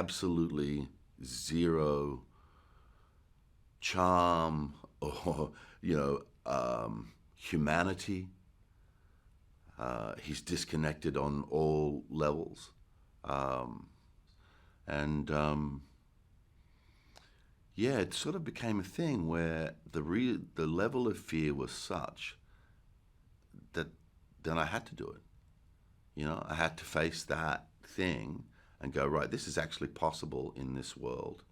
absolutely zero charm or, humanity. He's disconnected on all levels. And yeah, it sort of became a thing where the level of fear was such that then I had to do it. I had to face that thing and go, right, this is actually possible in this world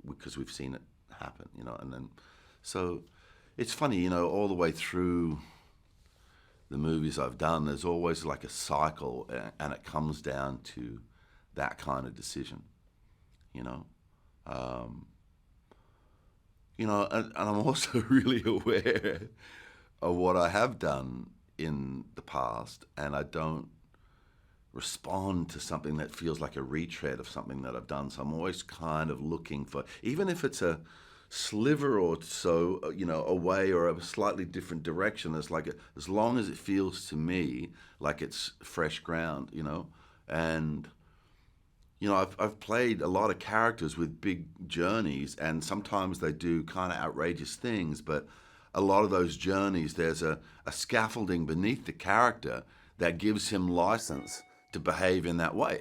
because we've seen it happen, and then, so it's funny, all the way through the movies I've done, there's always like a cycle, and it comes down to that kind of decision, um, and I'm also really aware of what I have done in the past, and I don't respond to something that feels like a retread of something that I've done. So I'm always kind of looking for, even if it's a sliver or so, away or a slightly different direction, it's like as long as it feels to me like it's fresh ground, and I've played a lot of characters with big journeys, and sometimes they do kind of outrageous things, but a lot of those journeys, there's a scaffolding beneath the character that gives him license to behave in that way,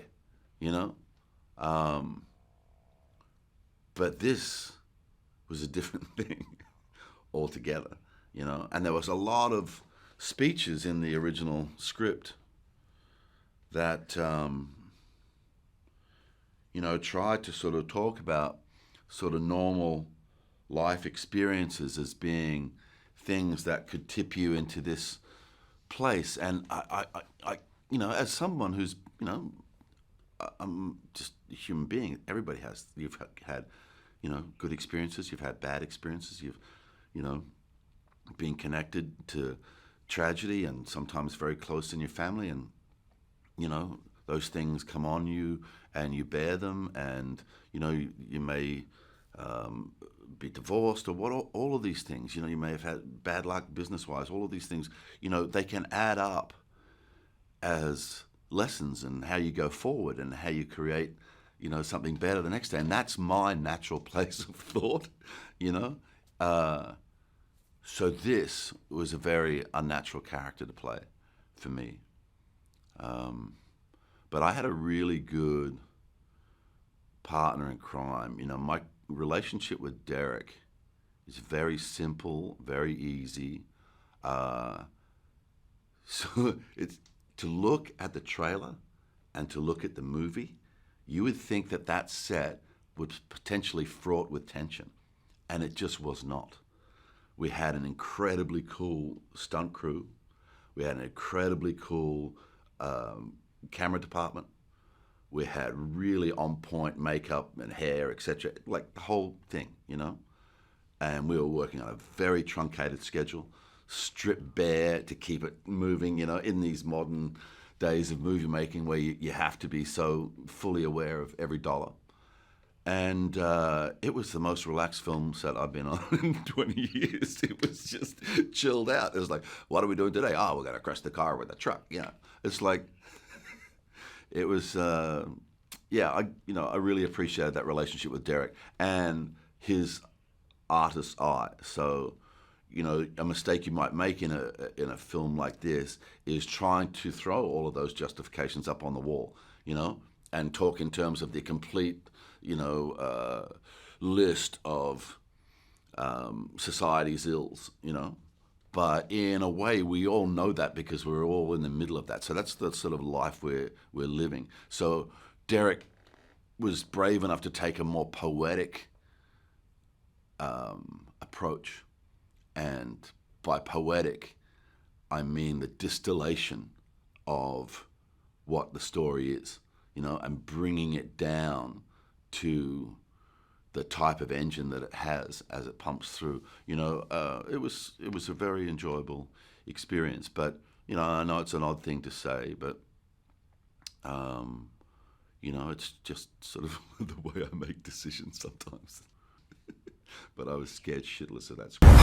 but this was a different thing altogether, and there was a lot of speeches in the original script that tried to sort of talk about sort of normal life experiences as being things that could tip you into this place. And I as someone who's, I'm just a human being. Everybody has. You've had, good experiences. You've had bad experiences. You've, been connected to tragedy and sometimes very close in your family, and those things come on you and you bear them, and you may be divorced or all of these things. You may have had bad luck business-wise. All of these things, they can add up as lessons and how you go forward and how you create, something better the next day. And that's my natural place of thought, So this was a very unnatural character to play for me. But I had a really good partner in crime. My relationship with Derek is very simple, very easy. So it's to look at the trailer and to look at the movie, you would think that set was potentially fraught with tension, and it just was not. We had an incredibly cool stunt crew. We had an incredibly cool camera department. We had really on-point makeup and hair, etc., like the whole thing, And we were working on a very truncated schedule, stripped bare to keep it moving, in these modern days of movie making where you have to be so fully aware of every dollar. And it was the most relaxed film set I've been on in 20 years. It was just chilled out. It was like, what are we doing today? Oh, we're going to crash the car with a truck. It's like, it was, I really appreciated that relationship with Derek and his artist's eye. So, a mistake you might make in a film like this is trying to throw all of those justifications up on the wall, and talk in terms of the complete, list of society's ills, But in a way, we all know that because we're all in the middle of that. So that's the sort of life we're living. So Derek was brave enough to take a more poetic approach. And by poetic, I mean the distillation of what the story is, and bringing it down to the type of engine that it has as it pumps through. It was a very enjoyable experience. But I know it's an odd thing to say, but it's just sort of the way I make decisions sometimes. But I was scared shitless of that script.